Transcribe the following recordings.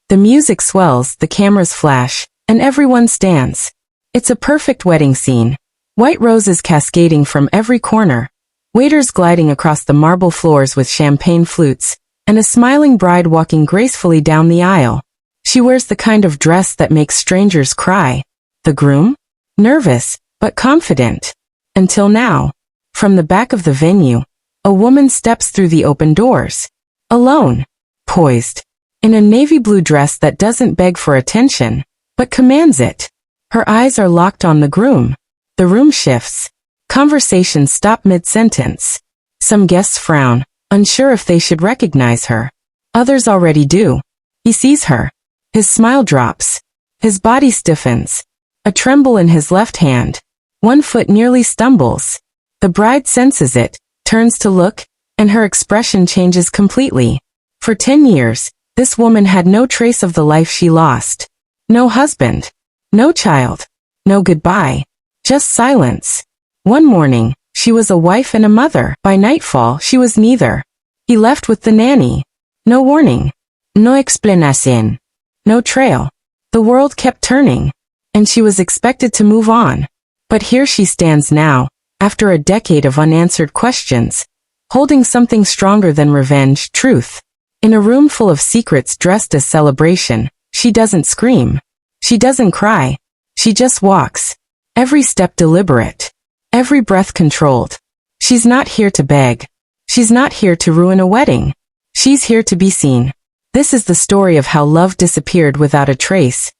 The music swells, the cameras flash, and everyone stands. It's a perfect wedding scene. White roses cascading from every corner, waiters gliding across the marble floors with champagne flutes, and a smiling bride walking gracefully down the aisle. She wears the kind of dress that makes strangers cry. The groom? Nervous, but confident. Until now. From the back of the venue, a woman steps through the open doors. Alone. Poised. In a navy blue dress that doesn't beg for attention, but commands it. Her eyes are locked on the groom. The room shifts. Conversations stop mid-sentence. Some guests frown, unsure if they should recognize her. Others already do. He sees her. His smile drops. His body stiffens. A tremble in his left hand. One foot nearly stumbles. The bride senses it, turns to look, and her expression changes completely. For 10 years, this woman had no trace of the life she lost. No husband. No child. No goodbye. Just silence. One morning, she was a wife and a mother. By nightfall, she was neither. He left with the nanny. No warning. No explicación. No trail. The world kept turning, and she was expected to move on. But here she stands now, after a decade of unanswered questions, holding something stronger than revenge, truth. In a room full of secrets dressed as celebration, she doesn't scream. She doesn't cry. She just walks. Every step deliberate. Every breath controlled. She's not here to beg. She's not here to ruin a wedding. She's here to be seen. This is the story of how love disappeared without a trace,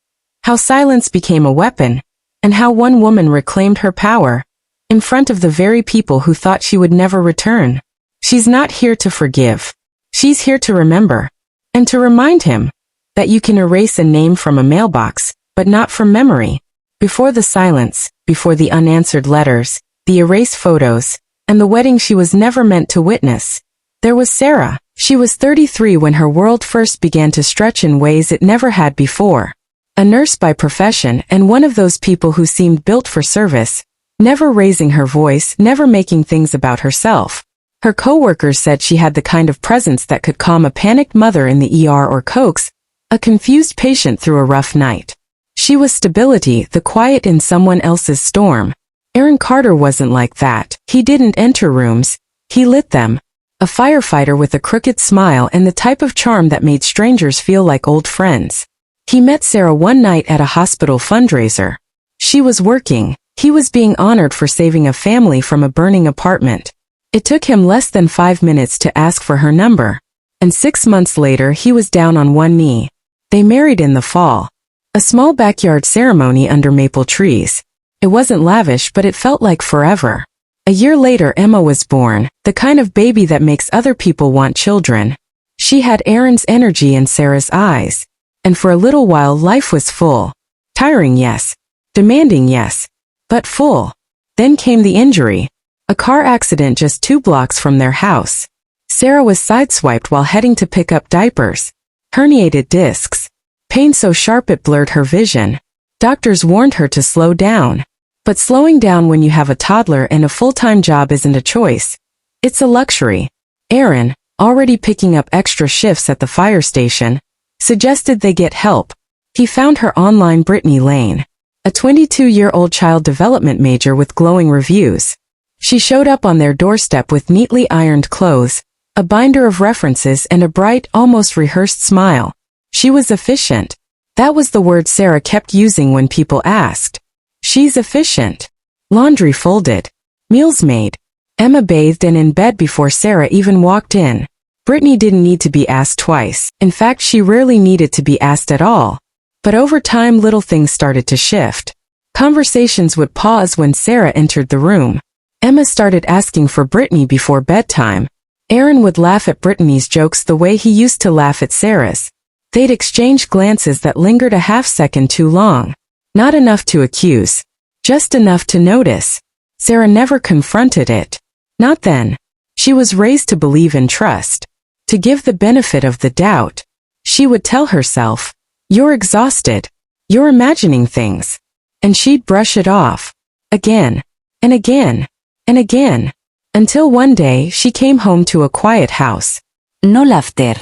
how silence became a weapon, and how one woman reclaimed her power, in front of the very people who thought she would never return. She's not here to forgive. She's here to remember, and to remind him that you can erase a name from a mailbox, but not from memory. Before the silence, before the unanswered letters, the erased photos, and the wedding she was never meant to witness, there was Sarah. She was 33 when her world first began to stretch in ways it never had before. A nurse by profession and one of those people who seemed built for service, never raising her voice, never making things about herself. Her coworkers said she had the kind of presence that could calm a panicked mother in the ER or coax a confused patient through a rough night. She was stability, the quiet in someone else's storm. Aaron Carter wasn't like that. He didn't enter rooms. He lit them. A firefighter with a crooked smile and the type of charm that made strangers feel like old friends. He met Sarah one night at a hospital fundraiser. She was working. He was being honored for saving a family from a burning apartment. It took him less than 5 minutes to ask for her number. And 6 months later he was down on one knee. They married in the fall. A small backyard ceremony under maple trees. It wasn't lavish, but it felt like forever. A year later Emma was born, the kind of baby that makes other people want children. She had Aaron's energy and Sarah's eyes. And for a little while life was full. Tiring, yes. Demanding, yes. But full. Then came the injury. A car accident just 2 blocks from their house. Sarah was sideswiped while heading to pick up diapers. Herniated discs. Pain so sharp it blurred her vision. Doctors warned her to slow down. But slowing down when you have a toddler and a full-time job isn't a choice. It's a luxury. Aaron, already picking up extra shifts at the fire station, suggested they get help. He found her online, Brittany Lane, a 22-year-old child development major with glowing reviews. She showed up on their doorstep with neatly ironed clothes, a binder of references and a bright, almost rehearsed smile. She was efficient. That was the word Sarah kept using when people asked. She's efficient. Laundry folded. Meals made. Emma bathed and in bed before Sarah even walked in. Brittany didn't need to be asked twice. In fact, she rarely needed to be asked at all. But over time little things started to shift. Conversations would pause when Sarah entered the room. Emma started asking for Brittany before bedtime. Aaron would laugh at Brittany's jokes the way he used to laugh at Sarah's. They'd exchange glances that lingered a half-second too long. Not enough to accuse. Just enough to notice. Sarah never confronted it. Not then. She was raised to believe in trust. To give the benefit of the doubt. She would tell herself, "You're exhausted. You're imagining things." And she'd brush it off. Again. And again. And again. Until one day she came home to a quiet house. No laughter.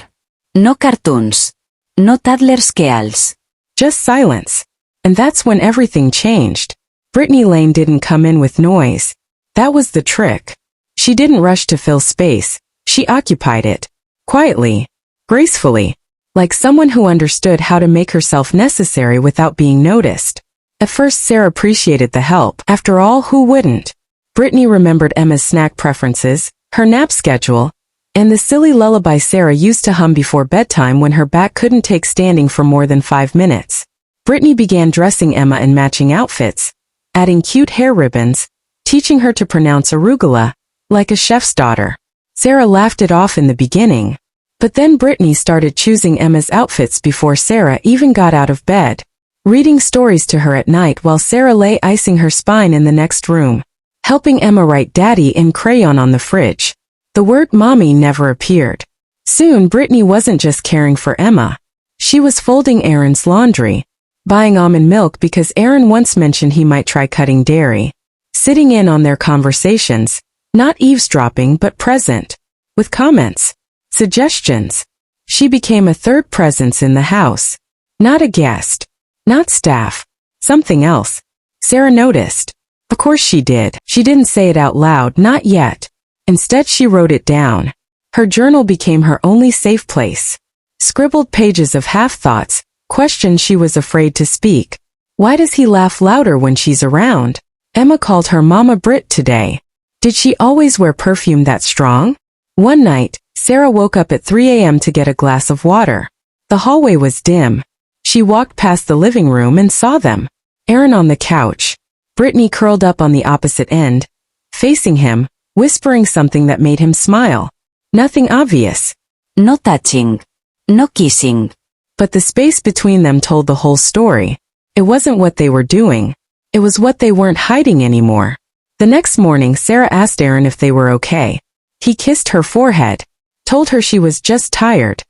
No cartoons. No toddler squeals. Just silence. And that's when everything changed. Brittany Lane didn't come in with noise. That was the trick. She didn't rush to fill space. She occupied it. Quietly. Gracefully. Like someone who understood how to make herself necessary without being noticed. At first Sarah appreciated the help. After all, who wouldn't? Brittany remembered Emma's snack preferences, her nap schedule, and the silly lullaby Sarah used to hum before bedtime when her back couldn't take standing for more than 5 minutes. Brittany began dressing Emma in matching outfits, adding cute hair ribbons, teaching her to pronounce arugula, like a chef's daughter. Sarah laughed it off in the beginning. But then Brittany started choosing Emma's outfits before Sarah even got out of bed, reading stories to her at night while Sarah lay icing her spine in the next room, helping Emma write daddy in crayon on the fridge. The word mommy never appeared. Soon Brittany wasn't just caring for Emma. She was folding Aaron's laundry, buying almond milk because Aaron once mentioned he might try cutting dairy, sitting in on their conversations, not eavesdropping but present, with comments, suggestions. She became a third presence in the house. Not a guest. Not staff. Something else. Sarah noticed. Of course she did. She didn't say it out loud, not yet. Instead she wrote it down. Her journal became her only safe place. Scribbled pages of half-thoughts, questions she was afraid to speak. Why does he laugh louder when she's around? Emma called her Mama Brit today. Did she always wear perfume that strong? One night, Sarah woke up at 3 a.m. to get a glass of water. The hallway was dim. She walked past the living room and saw them. Aaron on the couch. Brittany curled up on the opposite end, facing him, whispering something that made him smile. Nothing obvious. No touching. No kissing. But the space between them told the whole story. It wasn't what they were doing. It was what they weren't hiding anymore. The next morning Sarah asked Aaron if they were okay. He kissed her forehead, told her she was just tired,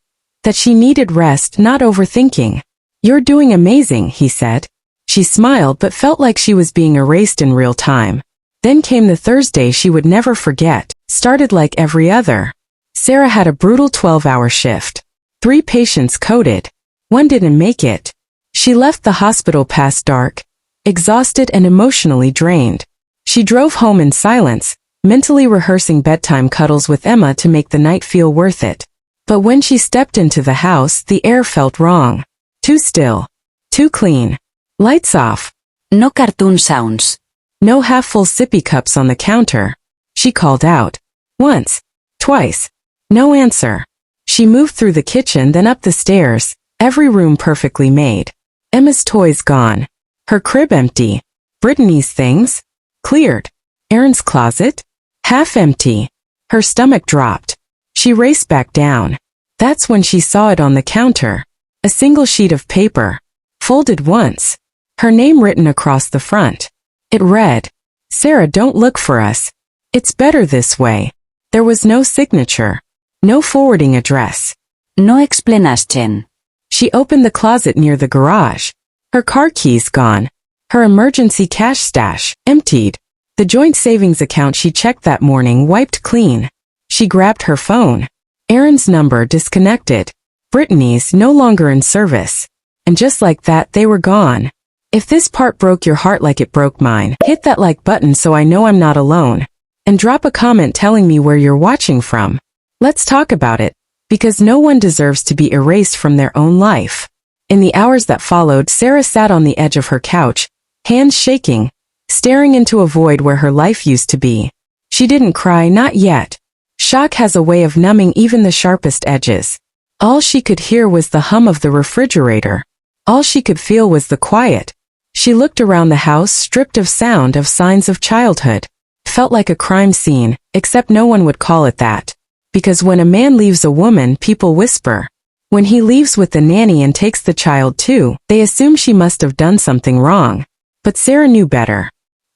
that she needed rest, not overthinking. You're doing amazing, he said. She smiled but felt like she was being erased in real time. Then came the Thursday she would never forget, started like every other. Sarah had a brutal 12-hour shift. 3 patients coded. 1 didn't make it. She left the hospital past dark, exhausted and emotionally drained. She drove home in silence, mentally rehearsing bedtime cuddles with Emma to make the night feel worth it. But when she stepped into the house, the air felt wrong. Too still. Too clean. Lights off. No cartoon sounds. No half-full sippy cups on the counter. She called out. Once. Twice. No answer. She moved through the kitchen, then up the stairs, every room perfectly made. Emma's toys gone. Her crib empty. Brittany's things? Cleared. Aaron's closet? Half empty. Her stomach dropped. She raced back down. That's when she saw it on the counter. A single sheet of paper. Folded once. Her name written across the front. It read, Sarah, don't look for us. It's better this way. There was no signature. No forwarding address. No explanation. She opened the closet near the garage. Her car keys gone. Her emergency cash stash emptied. The joint savings account she checked that morning wiped clean. She grabbed her phone. Aaron's number disconnected. Brittany's no longer in service. And just like that, they were gone. If this part broke your heart like it broke mine, hit that like button so I know I'm not alone. And drop a comment telling me where you're watching from. Let's talk about it, because no one deserves to be erased from their own life. In the hours that followed, Sarah sat on the edge of her couch, hands shaking, staring into a void where her life used to be. She didn't cry, not yet. Shock has a way of numbing even the sharpest edges. All she could hear was the hum of the refrigerator. All she could feel was the quiet. She looked around the house, stripped of sound, of signs of childhood. Felt like a crime scene, except no one would call it that. Because when a man leaves a woman, people whisper. When he leaves with the nanny and takes the child too, they assume she must have done something wrong. But Sarah knew better.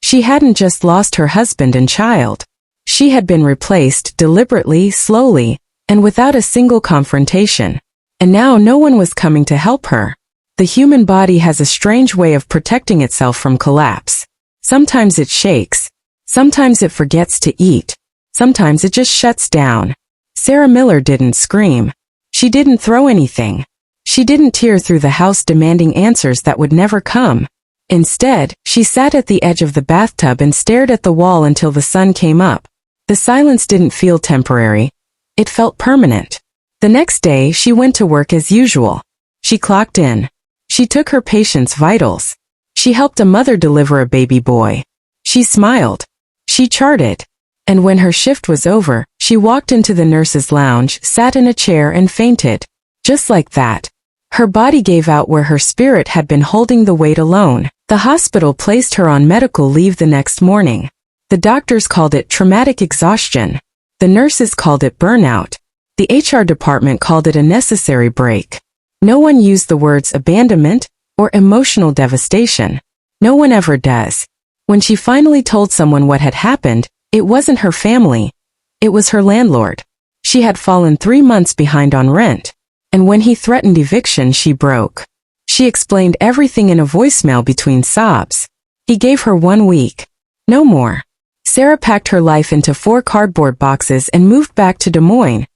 She hadn't just lost her husband and child. She had been replaced deliberately, slowly, and without a single confrontation. And now no one was coming to help her. The human body has a strange way of protecting itself from collapse. Sometimes it shakes. Sometimes it forgets to eat. Sometimes it just shuts down. Sarah Miller didn't scream. She didn't throw anything. She didn't tear through the house demanding answers that would never come. Instead, she sat at the edge of the bathtub and stared at the wall until the sun came up. The silence didn't feel temporary. It felt permanent. The next day, she went to work as usual. She clocked in. She took her patient's vitals. She helped a mother deliver a baby boy. She smiled. She charted. And when her shift was over, she walked into the nurse's lounge, sat in a chair and fainted. Just like that. Her body gave out where her spirit had been holding the weight alone. The hospital placed her on medical leave the next morning. The doctors called it traumatic exhaustion. The nurses called it burnout. The HR department called it a necessary break. No one used the words abandonment or emotional devastation. No one ever does. When she finally told someone what had happened, it wasn't her family. It was her landlord. She had fallen 3 months behind on rent. And when he threatened eviction, she broke. She explained everything in a voicemail between sobs. He gave her 1 week. No more. Sarah packed her life into 4 cardboard boxes and moved back to Des Moines,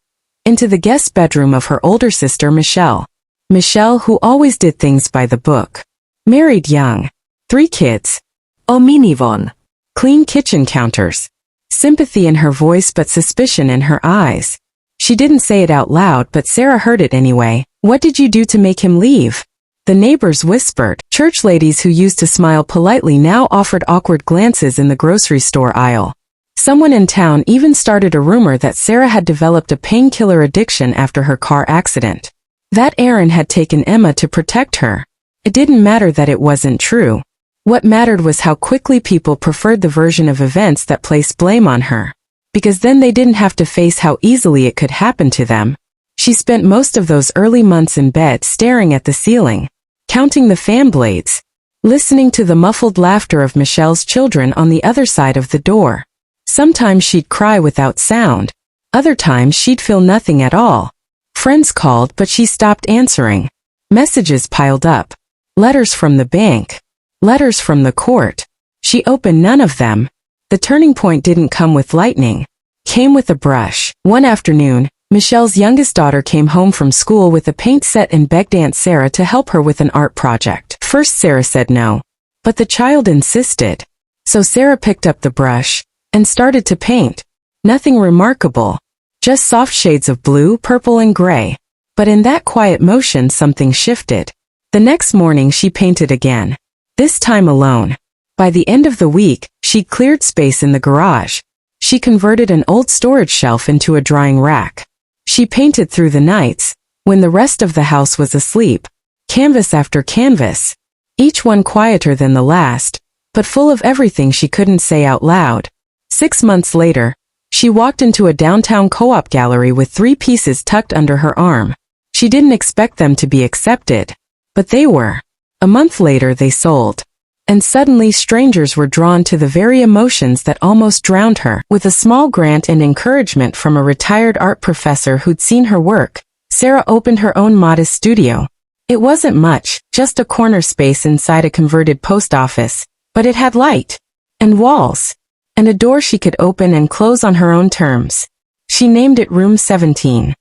into the guest bedroom of her older sister Michelle. Michelle, who always did things by the book. Married young. 3 kids. O minivon. Clean kitchen counters. Sympathy in her voice but suspicion in her eyes. She didn't say it out loud, but Sarah heard it anyway. What did you do to make him leave? The neighbors whispered. Church ladies who used to smile politely now offered awkward glances in the grocery store aisle. Someone in town even started a rumor that Sarah had developed a painkiller addiction after her car accident. That Aaron had taken Emma to protect her. It didn't matter that it wasn't true. What mattered was how quickly people preferred the version of events that placed blame on her. Because then they didn't have to face how easily it could happen to them. She spent most of those early months in bed staring at the ceiling, counting the fan blades, listening to the muffled laughter of Michelle's children on the other side of the door. Sometimes she'd cry without sound. Other times she'd feel nothing at all. Friends called, but she stopped answering. Messages piled up. Letters from the bank. Letters from the court. She opened none of them. The turning point didn't come with lightning. Came with a brush. One afternoon, Michelle's youngest daughter came home from school with a paint set and begged Aunt Sarah to help her with an art project. First Sarah said no. But the child insisted. So Sarah picked up the brush and started to paint. Nothing remarkable. Just soft shades of blue, purple and gray. But in that quiet motion something shifted. The next morning she painted again. This time alone. By the end of the week, she'd cleared space in the garage. She converted an old storage shelf into a drying rack. She painted through the nights, when the rest of the house was asleep. Canvas after canvas. Each one quieter than the last, but full of everything she couldn't say out loud. 6 months later, she walked into a downtown co-op gallery with 3 pieces tucked under her arm. She didn't expect them to be accepted. But they were. A month later they sold. And suddenly strangers were drawn to the very emotions that almost drowned her. With a small grant and encouragement from a retired art professor who'd seen her work, Sarah opened her own modest studio. It wasn't much, just a corner space inside a converted post office, but it had light, and walls, and a door she could open and close on her own terms. She named it Room 17.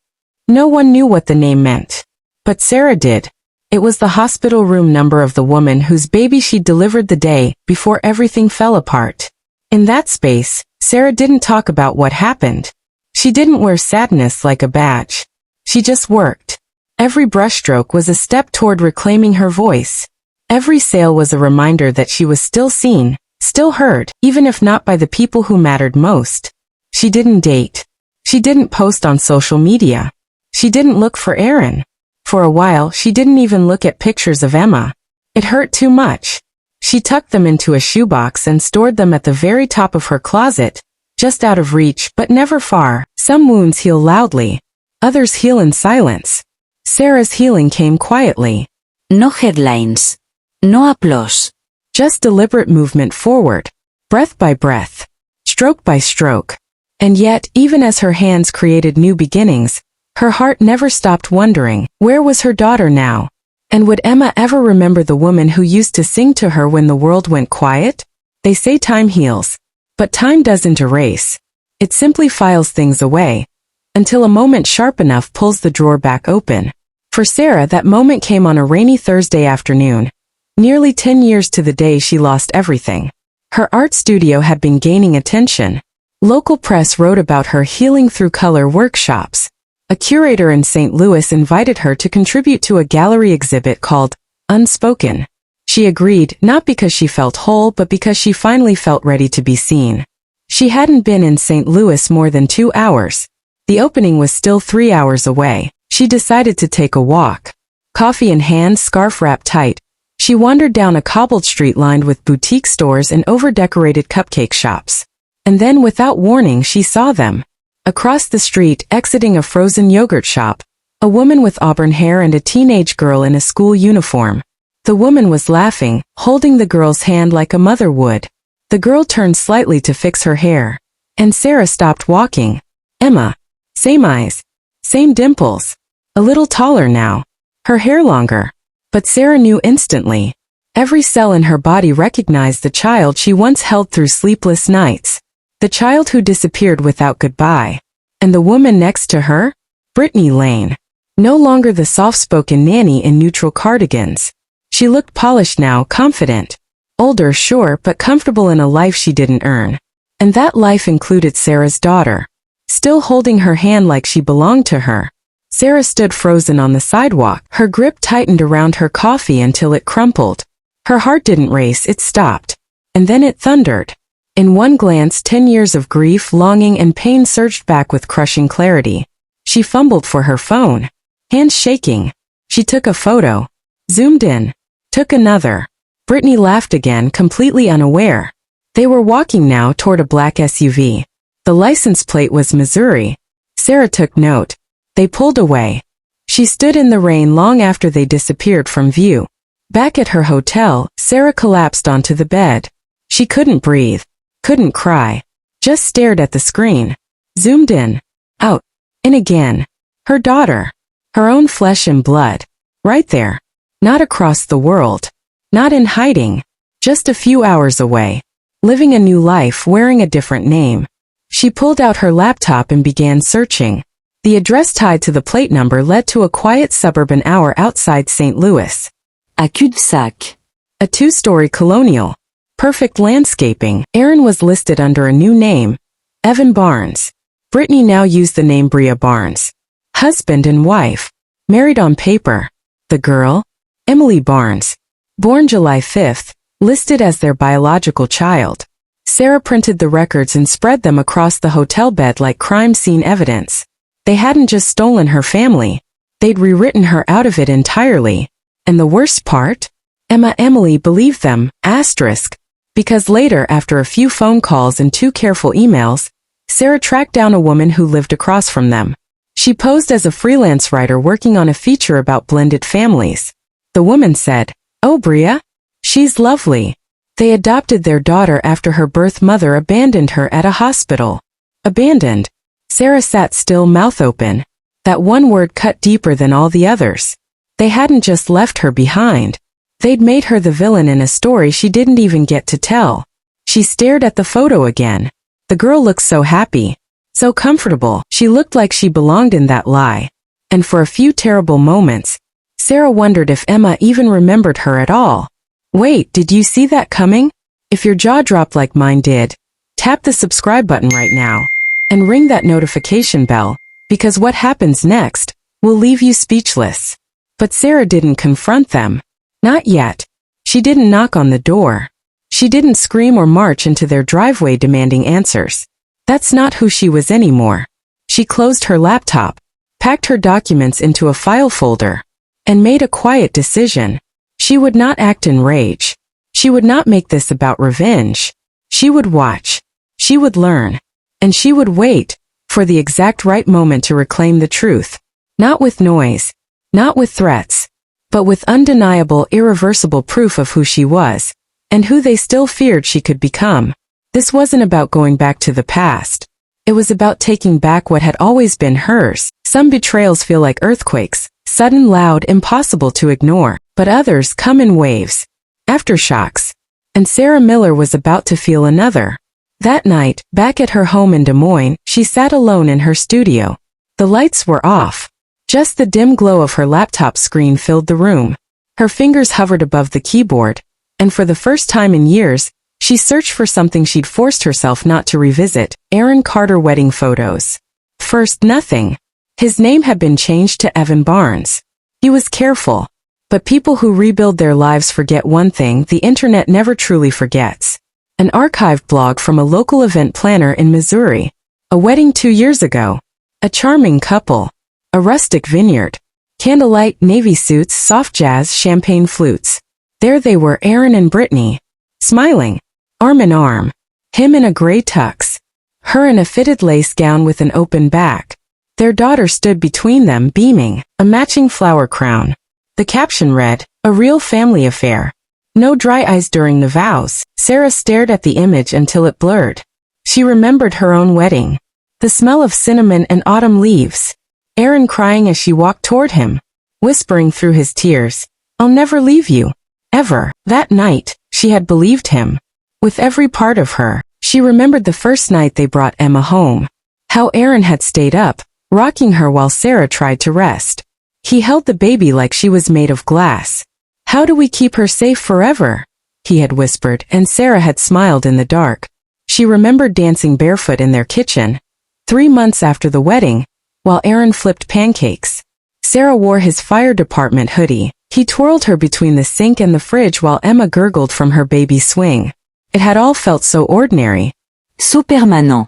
No one knew what the name meant. But Sarah did. It was the hospital room number of the woman whose baby she'd delivered the day before everything fell apart. In that space, Sarah didn't talk about what happened. She didn't wear sadness like a badge. She just worked. Every brushstroke was a step toward reclaiming her voice. Every sale was a reminder that she was still seen, still heard, even if not by the people who mattered most. She didn't date. She didn't post on social media. She didn't look for Aaron. For a while, she didn't even look at pictures of Emma. It hurt too much. She tucked them into a shoebox and stored them at the very top of her closet, just out of reach but never far. Some wounds heal loudly. Others heal in silence. Sarah's healing came quietly. No headlines. No applause. Just deliberate movement forward. Breath by breath. Stroke by stroke. And yet, even as her hands created new beginnings, her heart never stopped wondering, where was her daughter now? And would Emma ever remember the woman who used to sing to her when the world went quiet? They say time heals. But time doesn't erase. It simply files things away. Until a moment sharp enough pulls the drawer back open. For Sarah, that moment came on a rainy Thursday afternoon, nearly 10 years to the day she lost everything. Her art studio had been gaining attention. Local press wrote about her healing through color workshops. A curator in St. Louis invited her to contribute to a gallery exhibit called Unspoken. She agreed, not because she felt whole, but because she finally felt ready to be seen. She hadn't been in St. Louis more than 2 hours. The opening was still 3 hours away. She decided to take a walk. Coffee in hand, scarf wrapped tight, she wandered down a cobbled street lined with boutique stores and over-decorated cupcake shops. And then, without warning, she saw them. Across the street, exiting a frozen yogurt shop, a woman with auburn hair and a teenage girl in a school uniform. The woman was laughing, holding the girl's hand like a mother would. The girl turned slightly to fix her hair. And Sarah stopped walking. Emma. Same eyes. Same dimples. A little taller now. Her hair longer. But Sarah knew instantly. Every cell in her body recognized the child she once held through sleepless nights. The child who disappeared without goodbye. And the woman next to her? Brittany Lane. No longer the soft-spoken nanny in neutral cardigans. She looked polished now, confident. Older, sure, but comfortable in a life she didn't earn. And that life included Sarah's daughter. Still holding her hand like she belonged to her. Sarah stood frozen on the sidewalk, her grip tightened around her coffee until it crumpled. Her heart didn't race, it stopped. And then it thundered. In one glance, 10 years of grief, longing, and pain surged back with crushing clarity. She fumbled for her phone. Hands shaking. She took a photo. Zoomed in. Took another. Brittany laughed again, completely unaware. They were walking now toward a black SUV. The license plate was Missouri. Sarah took note. They pulled away. She stood in the rain long after they disappeared from view. Back at her hotel, Sarah collapsed onto the bed. She couldn't breathe. Couldn't cry. Just stared at the screen. Zoomed in. Out. In again. Her daughter. Her own flesh and blood. Right there. Not across the world. Not in hiding. Just a few hours away. Living a new life, wearing a different name. She pulled out her laptop and began searching. The address tied to the plate number led to a quiet suburban hour outside St. Louis. À cul-de-sac. A 2-story colonial. Perfect landscaping. Aaron was listed under a new name. Evan Barnes. Brittany now used the name Bria Barnes. Husband and wife. Married on paper. The girl? Emily Barnes. Born July 5th. Listed as their biological child. Sarah printed the records and spread them across the hotel bed like crime scene evidence. They hadn't just stolen her family. They'd rewritten her out of it entirely. And the worst part? Emily believed them, asterisk. Because later, after a few phone calls and 2 careful emails, Sarah tracked down a woman who lived across from them. She posed as a freelance writer working on a feature about blended families. The woman said, "Oh, Bria? She's lovely. They adopted their daughter after her birth mother abandoned her at a hospital." Abandoned. Sarah sat still, mouth open. That one word cut deeper than all the others. They hadn't just left her behind. They'd made her the villain in a story she didn't even get to tell. She stared at the photo again. The girl looked so happy. So comfortable. She looked like she belonged in that lie. And for a few terrible moments, Sarah wondered if Emma even remembered her at all. Wait, did you see that coming? If your jaw dropped like mine did, tap the subscribe button right now. And ring that notification bell, because what happens next will leave you speechless. But Sarah didn't confront them. Not yet. She didn't knock on the door. She didn't scream or march into their driveway demanding answers. That's not who she was anymore. She closed her laptop, packed her documents into a file folder, and made a quiet decision. She would not act in rage. She would not make this about revenge. She would watch. She would learn. And she would wait for the exact right moment to reclaim the truth. Not with noise. Not with threats. But with undeniable, irreversible proof of who she was, and who they still feared she could become. This wasn't about going back to the past. It was about taking back what had always been hers. Some betrayals feel like earthquakes, sudden, loud, impossible to ignore, but others come in waves. Aftershocks. And Sarah Miller was about to feel another. That night, back at her home in Des Moines, she sat alone in her studio. The lights were off. Just the dim glow of her laptop screen filled the room. Her fingers hovered above the keyboard, and for the first time in years, she searched for something she'd forced herself not to revisit: Aaron Carter wedding photos. First, nothing. His name had been changed to Evan Barnes. He was careful. But people who rebuild their lives forget one thing the internet never truly forgets. An archived blog from a local event planner in Missouri. A wedding 2 years ago. A charming couple. A rustic vineyard. Candlelight, navy suits, soft jazz, champagne flutes. There they were, Aaron and Brittany. Smiling. Arm in arm. Him in a gray tux. Her in a fitted lace gown with an open back. Their daughter stood between them, beaming, a matching flower crown. The caption read, "A real family affair." No dry eyes during the vows. Sarah stared at the image until it blurred. She remembered her own wedding. The smell of cinnamon and autumn leaves. Aaron crying as she walked toward him, whispering through his tears, "I'll never leave you. Ever." That night, she had believed him. With every part of her, she remembered the first night they brought Emma home. How Aaron had stayed up, rocking her while Sarah tried to rest. He held the baby like she was made of glass. "How do we keep her safe forever?" he had whispered, and Sarah had smiled in the dark. She remembered dancing barefoot in their kitchen, 3 months after the wedding, while Aaron flipped pancakes. Sarah wore his fire department hoodie. He twirled her between the sink and the fridge while Emma gurgled from her baby swing. It had all felt so ordinary. So permanent.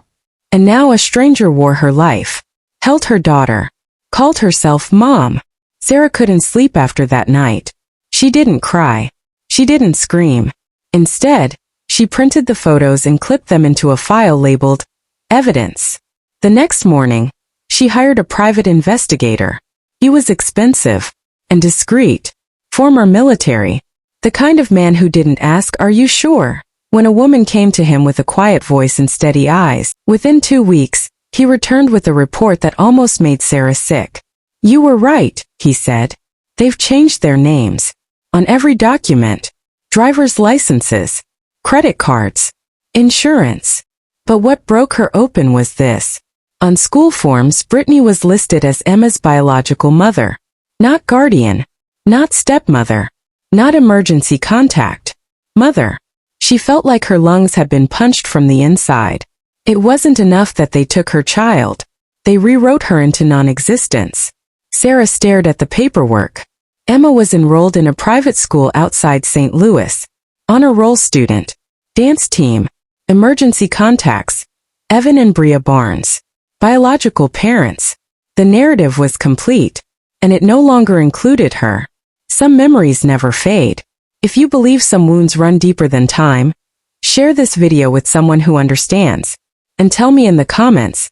And now a stranger wore her life, held her daughter, called herself Mom. Sarah couldn't sleep after that night. She didn't cry. She didn't scream. Instead, she printed the photos and clipped them into a file labeled Evidence. The next morning, she hired a private investigator. He was expensive and discreet. Former military. The kind of man who didn't ask, "Are you sure?" when a woman came to him with a quiet voice and steady eyes. Within 2 weeks, he returned with a report that almost made Sarah sick. "You were right," he said. "They've changed their names. On every document. Driver's licenses. Credit cards. Insurance." But what broke her open was this. On school forms, Brittany was listed as Emma's biological mother. Not guardian. Not stepmother. Not emergency contact. Mother. She felt like her lungs had been punched from the inside. It wasn't enough that they took her child. They rewrote her into non-existence. Sarah stared at the paperwork. Emma was enrolled in a private school outside St. Louis. Honor roll student. Dance team. Emergency contacts. Evan and Bria Barnes. Biological parents. The narrative was complete, and it no longer included her. Some memories never fade. If you believe some wounds run deeper than time, share this video with someone who understands. And tell me in the comments,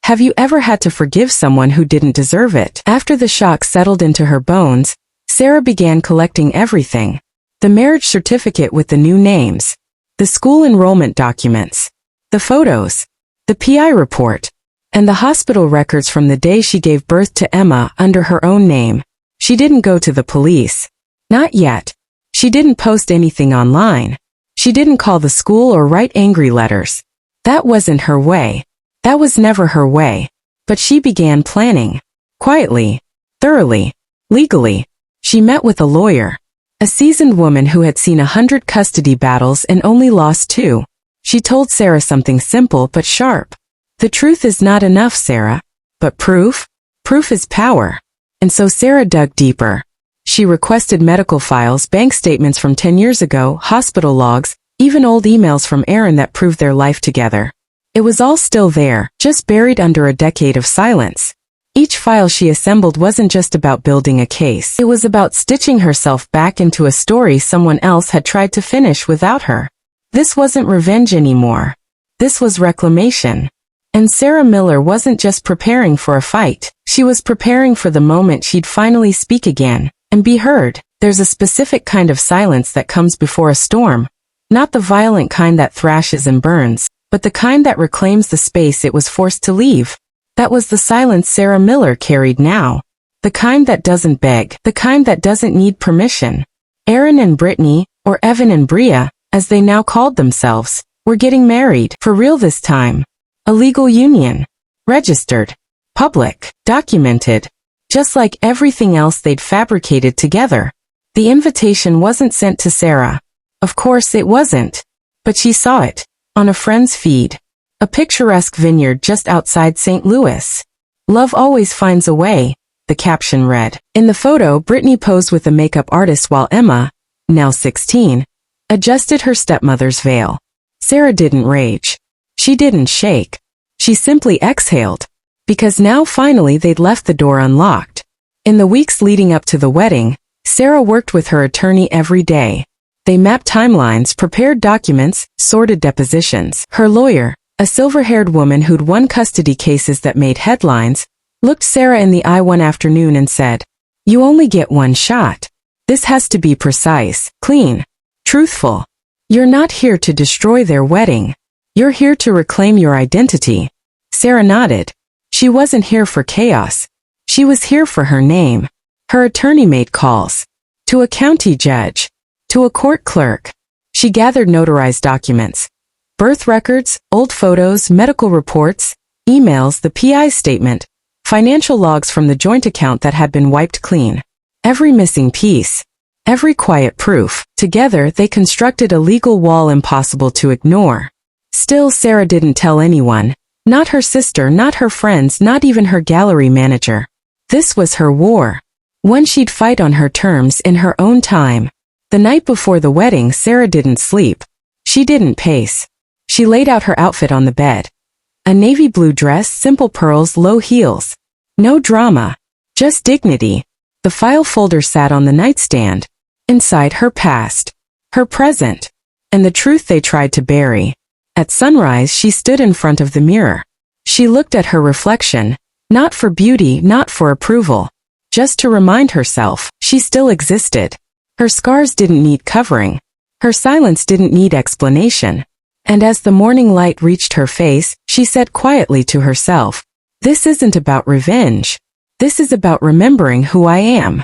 have you ever had to forgive someone who didn't deserve it? After the shock settled into her bones, Sarah began collecting everything. The marriage certificate with the new names. The school enrollment documents. The photos. The PI report. And the hospital records from the day she gave birth to Emma under her own name. She didn't go to the police. Not yet. She didn't post anything online. She didn't call the school or write angry letters. That wasn't her way. That was never her way. But she began planning. Quietly. Thoroughly. Legally. She met with a lawyer. A seasoned woman who had seen 100 custody battles and only lost 2. She told Sarah something simple but sharp. The truth is not enough, Sarah. But proof? Proof is power. And so Sarah dug deeper. She requested medical files, bank statements from 10 years ago, hospital logs, even old emails from Aaron that proved their life together. It was all still there, just buried under a decade of silence. Each file she assembled wasn't just about building a case. It was about stitching herself back into a story someone else had tried to finish without her. This wasn't revenge anymore. This was reclamation. And Sarah Miller wasn't just preparing for a fight. She was preparing for the moment she'd finally speak again and be heard. There's a specific kind of silence that comes before a storm. Not the violent kind that thrashes and burns, but the kind that reclaims the space it was forced to leave. That was the silence Sarah Miller carried now. The kind that doesn't beg, the kind that doesn't need permission. Aaron and Brittany, or Evan and Bria, as they now called themselves, were getting married, for real this time. A legal union. Registered. Public. Documented. just like everything else they'd fabricated together. The invitation wasn't sent to Sarah. Of course it wasn't. But she saw it, on a friend's feed. A picturesque vineyard just outside St. Louis. "Love always finds a way," the caption read. In the photo, Brittany posed with a makeup artist while Emma, now 16, adjusted her stepmother's veil. Sarah didn't rage. She didn't shake. She simply exhaled. Because now finally they'd left the door unlocked. In the weeks leading up to the wedding, Sarah worked with her attorney every day. They mapped timelines, prepared documents, sorted depositions. Her lawyer, a silver-haired woman who'd won custody cases that made headlines, looked Sarah in the eye one afternoon and said, "You only get one shot. This has to be precise, clean, truthful. You're not here to destroy their wedding. You're here to reclaim your identity." Sarah nodded. She wasn't here for chaos. She was here for her name. Her attorney made calls. To a county judge. To a court clerk. She gathered notarized documents. Birth records, old photos, medical reports, emails, the PI statement, financial logs from the joint account that had been wiped clean. Every missing piece. Every quiet proof. Together they constructed a legal wall impossible to ignore. Still, Sarah didn't tell anyone. Not her sister, not her friends, not even her gallery manager. This was her war. One she'd fight on her terms in her own time. The night before the wedding, Sarah didn't sleep. She didn't pace. She laid out her outfit on the bed. A navy blue dress, simple pearls, low heels. No drama. Just dignity. The file folder sat on the nightstand. Inside, her past. Her present. And the truth they tried to bury. At sunrise, she stood in front of the mirror. She looked at her reflection, not for beauty, not for approval. Just to remind herself, she still existed. Her scars didn't need covering. Her silence didn't need explanation. And as the morning light reached her face, she said quietly to herself, "This isn't about revenge. This is about remembering who I am."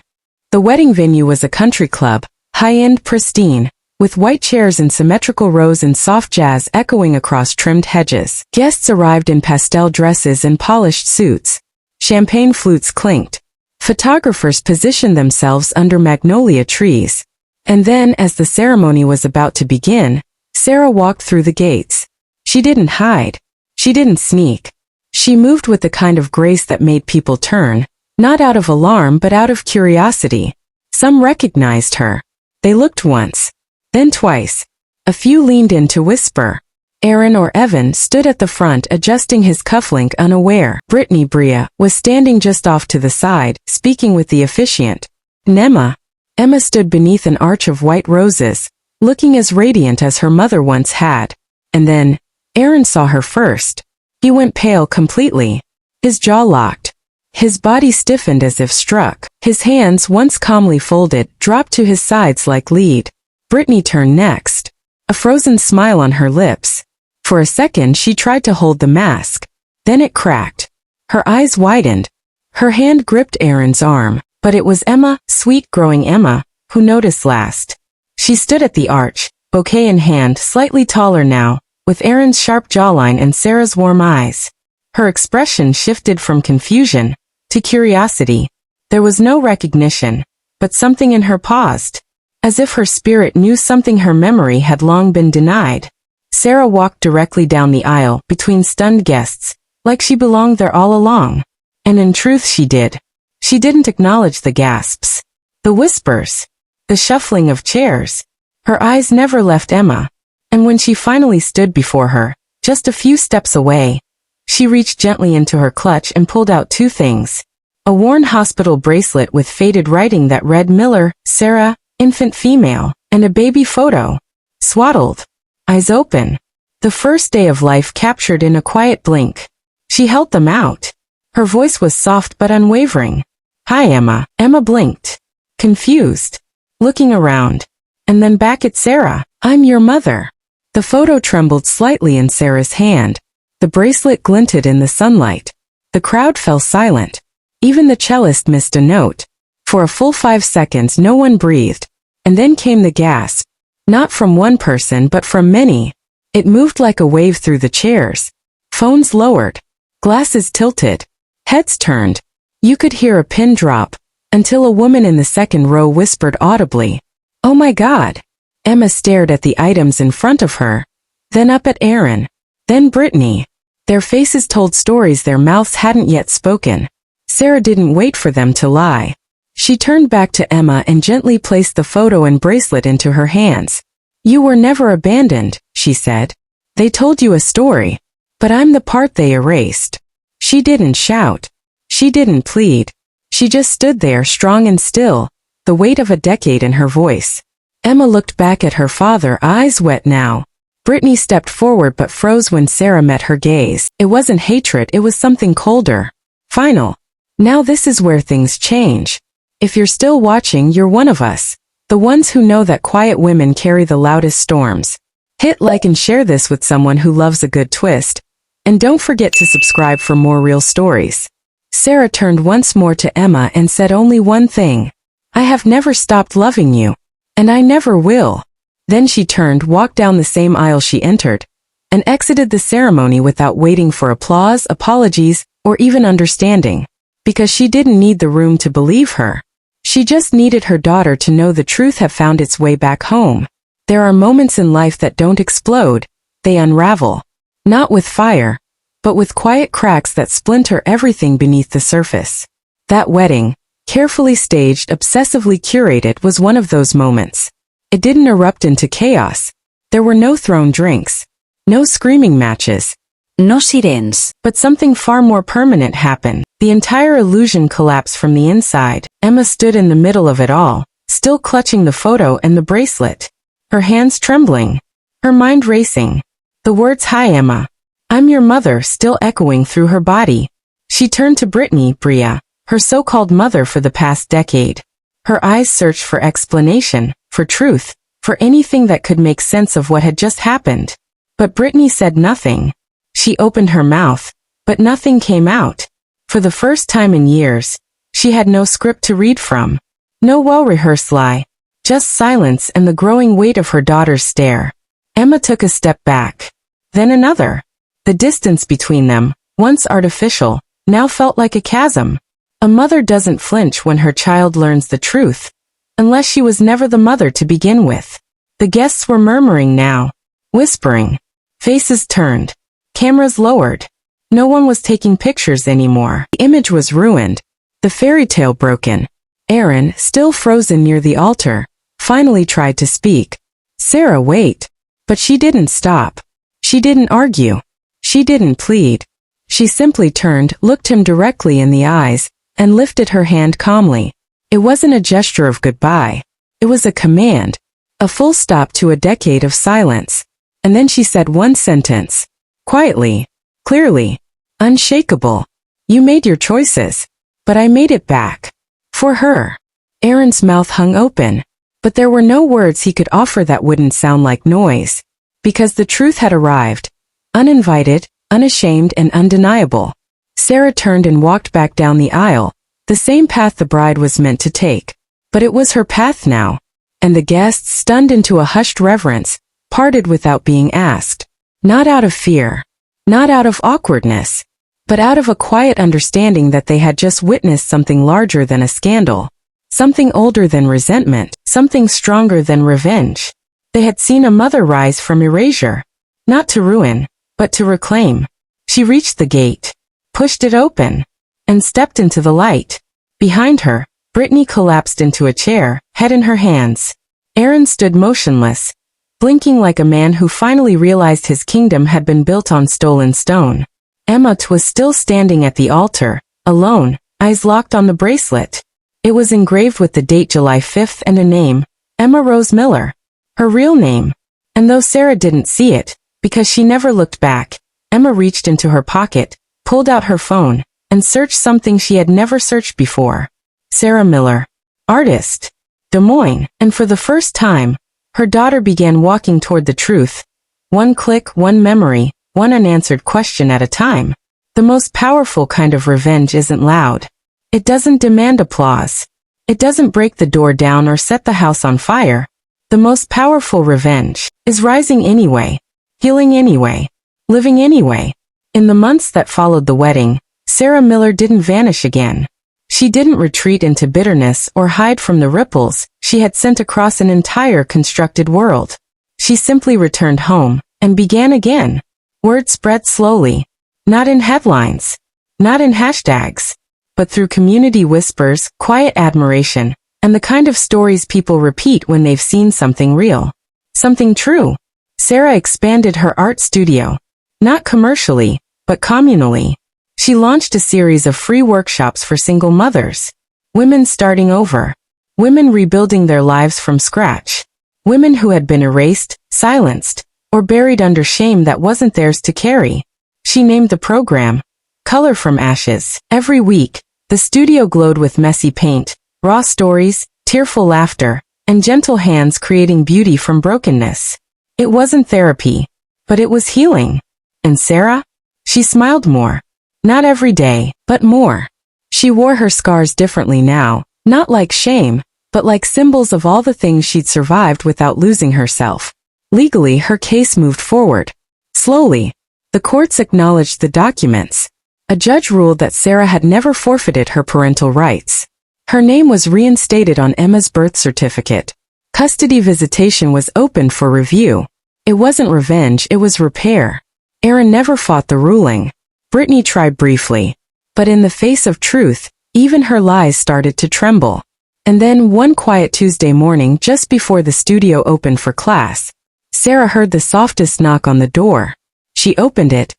The wedding venue was a country club, high-end, pristine, with white chairs in symmetrical rows and soft jazz echoing across trimmed hedges. Guests arrived in pastel dresses and polished suits. Champagne flutes clinked. Photographers positioned themselves under magnolia trees. And then, as the ceremony was about to begin, Sarah walked through the gates. She didn't hide. She didn't sneak. She moved with the kind of grace that made people turn, not out of alarm but out of curiosity. Some recognized her. They looked once. Then twice. A few leaned in to whisper. Aaron or Evan stood at the front adjusting his cufflink unaware. Brittany Bria was standing just off to the side, speaking with the officiant. Emma stood beneath an arch of white roses, looking as radiant as her mother once had. And then, Aaron saw her first. He went pale completely. His jaw locked. His body stiffened as if struck. His hands, once calmly folded, dropped to his sides like lead. Brittany turned next. A frozen smile on her lips. For a second she tried to hold the mask. Then it cracked. Her eyes widened. Her hand gripped Aaron's arm, but it was Emma, sweet growing Emma, who noticed last. She stood at the arch, bouquet in hand, slightly taller now, with Aaron's sharp jawline and Sarah's warm eyes. Her expression shifted from confusion to curiosity. There was no recognition, but something in her paused. As if her spirit knew something her memory had long been denied. Sarah walked directly down the aisle, between stunned guests, like she belonged there all along. And in truth she did. She didn't acknowledge the gasps, the whispers, the shuffling of chairs. Her eyes never left Emma. And when she finally stood before her, just a few steps away, she reached gently into her clutch and pulled out two things. A worn hospital bracelet with faded writing that read Miller, Sarah, infant female, and a baby photo. Swaddled. Eyes open. The first day of life captured in a quiet blink. She held them out. Her voice was soft but unwavering. "Hi, Emma." Emma blinked. Confused. Looking around. And then back at Sarah. "I'm your mother." The photo trembled slightly in Sarah's hand. The bracelet glinted in the sunlight. The crowd fell silent. Even the cellist missed a note. For a full 5 seconds no one breathed. And then came the gasp. Not from one person but from many. It moved like a wave through the chairs. Phones lowered. Glasses tilted. Heads turned. You could hear a pin drop, until a woman in the second row whispered audibly, "Oh my God." Emma stared at the items in front of her, then up at Aaron, then Brittany. Their faces told stories their mouths hadn't yet spoken. Sarah didn't wait for them to lie. She turned back to Emma and gently placed the photo and bracelet into her hands. "You were never abandoned," she said. "They told you a story, but I'm the part they erased." She didn't shout. She didn't plead. She just stood there strong and still, the weight of a decade in her voice. Emma looked back at her father, eyes wet now. Brittany stepped forward but froze when Sarah met her gaze. It wasn't hatred, it was something colder. Final. Now this is where things change. If you're still watching, you're one of us. The ones who know that quiet women carry the loudest storms. Hit like and share this with someone who loves a good twist. And don't forget to subscribe for more real stories. Sarah turned once more to Emma and said only one thing. "I have never stopped loving you. And I never will." Then she turned, walked down the same aisle she entered, and exited the ceremony without waiting for applause, apologies, or even understanding. Because she didn't need the room to believe her. She just needed her daughter to know the truth had found its way back home. There are moments in life that don't explode, they unravel. Not with fire, but with quiet cracks that splinter everything beneath the surface. That wedding, carefully staged, obsessively curated, was one of those moments. It didn't erupt into chaos. There were no thrown drinks, no screaming matches, No sirens. but something far more permanent happened. The entire illusion collapsed from the inside. Emma stood in the middle of it all, still clutching the photo and the bracelet. Her hands trembling, her mind racing. The words "Hi Emma, I'm your mother" still echoing through her body. She turned to Brittany, Bria, her so-called mother for the past decade. Her eyes searched for explanation, for truth, for anything that could make sense of what had just happened. But Brittany said nothing. She opened her mouth, but nothing came out. For the first time in years, she had no script to read from. No well-rehearsed lie. Just silence and the growing weight of her daughter's stare. Emma took a step back. Then another. The distance between them, once artificial, now felt like a chasm. A mother doesn't flinch when her child learns the truth, unless she was never the mother to begin with. The guests were murmuring now, whispering. Faces turned. Cameras lowered. No one was taking pictures anymore. The image was ruined. The fairy tale broken. Aaron, still frozen near the altar, finally tried to speak. "Sarah, wait." But she didn't stop. She didn't argue. She didn't plead. She simply turned, looked him directly in the eyes, and lifted her hand calmly. It wasn't a gesture of goodbye. It was a command. A full stop to a decade of silence. And then she said one sentence. Quietly, clearly, unshakable. "You made your choices. But I made it back. For her." Aaron's mouth hung open. But there were no words he could offer that wouldn't sound like noise. Because the truth had arrived. Uninvited, unashamed, and undeniable. Sarah turned and walked back down the aisle, the same path the bride was meant to take. But it was her path now. And the guests, stunned into a hushed reverence, parted without being asked. Not out of fear. Not out of awkwardness. But out of a quiet understanding that they had just witnessed something larger than a scandal. Something older than resentment. Something stronger than revenge. They had seen a mother rise from erasure. Not to ruin, but to reclaim. She reached the gate, pushed it open, and stepped into the light. Behind her, Brittany collapsed into a chair, head in her hands. Aaron stood motionless, blinking like a man who finally realized his kingdom had been built on stolen stone. Emma was still standing at the altar, alone, eyes locked on the bracelet. It was engraved with the date July 5th and a name, Emma Rose Miller. Her real name. And though Sarah didn't see it, because she never looked back, Emma reached into her pocket, pulled out her phone, and searched something she had never searched before. Sarah Miller. Artist. Des Moines. And for the first time, her daughter began walking toward the truth. One click, one memory, one unanswered question at a time. The most powerful kind of revenge isn't loud. It doesn't demand applause. It doesn't break the door down or set the house on fire. The most powerful revenge is rising anyway, healing anyway, living anyway. In the months that followed the wedding, Sarah Miller didn't vanish again. She didn't retreat into bitterness or hide from the ripples she had sent across an entire constructed world. She simply returned home and began again. Word spread slowly. Not in headlines. Not in hashtags. But through community whispers, quiet admiration, and the kind of stories people repeat when they've seen something real. Something true. Sarah expanded her art studio. Not commercially, but communally. She launched a series of free workshops for single mothers. Women starting over. Women rebuilding their lives from scratch. Women who had been erased, silenced, or buried under shame that wasn't theirs to carry. She named the program Color from Ashes. Every week, the studio glowed with messy paint, raw stories, tearful laughter, and gentle hands creating beauty from brokenness. It wasn't therapy, but it was healing. And Sarah? She smiled more. Not every day, but more. She wore her scars differently now, not like shame, but like symbols of all the things she'd survived without losing herself. Legally, her case moved forward. Slowly. The courts acknowledged the documents. A judge ruled that Sarah had never forfeited her parental rights. Her name was reinstated on Emma's birth certificate. Custody visitation was opened for review. It wasn't revenge, it was repair. Aaron never fought the ruling. Brittany tried briefly. But in the face of truth, even her lies started to tremble. And then one quiet Tuesday morning just before the studio opened for class, Sarah heard the softest knock on the door. She opened it.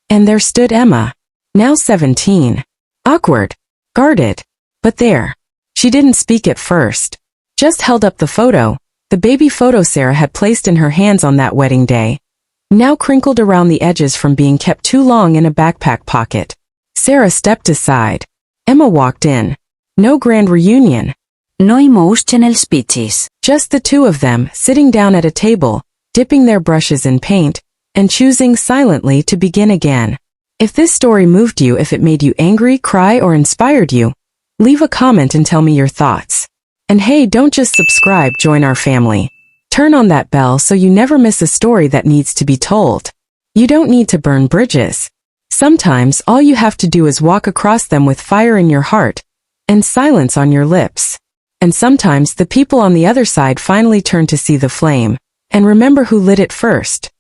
And there stood Emma. Now 17. Awkward. Guarded. But there. She didn't speak at first. Just held up the photo. The baby photo Sarah had placed in her hands on that wedding day. Now crinkled around the edges from being kept too long in a backpack pocket. Sarah stepped aside. Emma walked in. No grand reunion. No emotional speeches. Just the two of them, sitting down at a table, dipping their brushes in paint, and choosing silently to begin again. If this story moved you, if it made you angry, cry, or inspired you, leave a comment and tell me your thoughts. And hey, don't just subscribe, join our family. Turn on that bell so you never miss a story that needs to be told. You don't need to burn bridges. Sometimes all you have to do is walk across them with fire in your heart and silence on your lips. And sometimes the people on the other side finally turn to see the flame and remember who lit it first.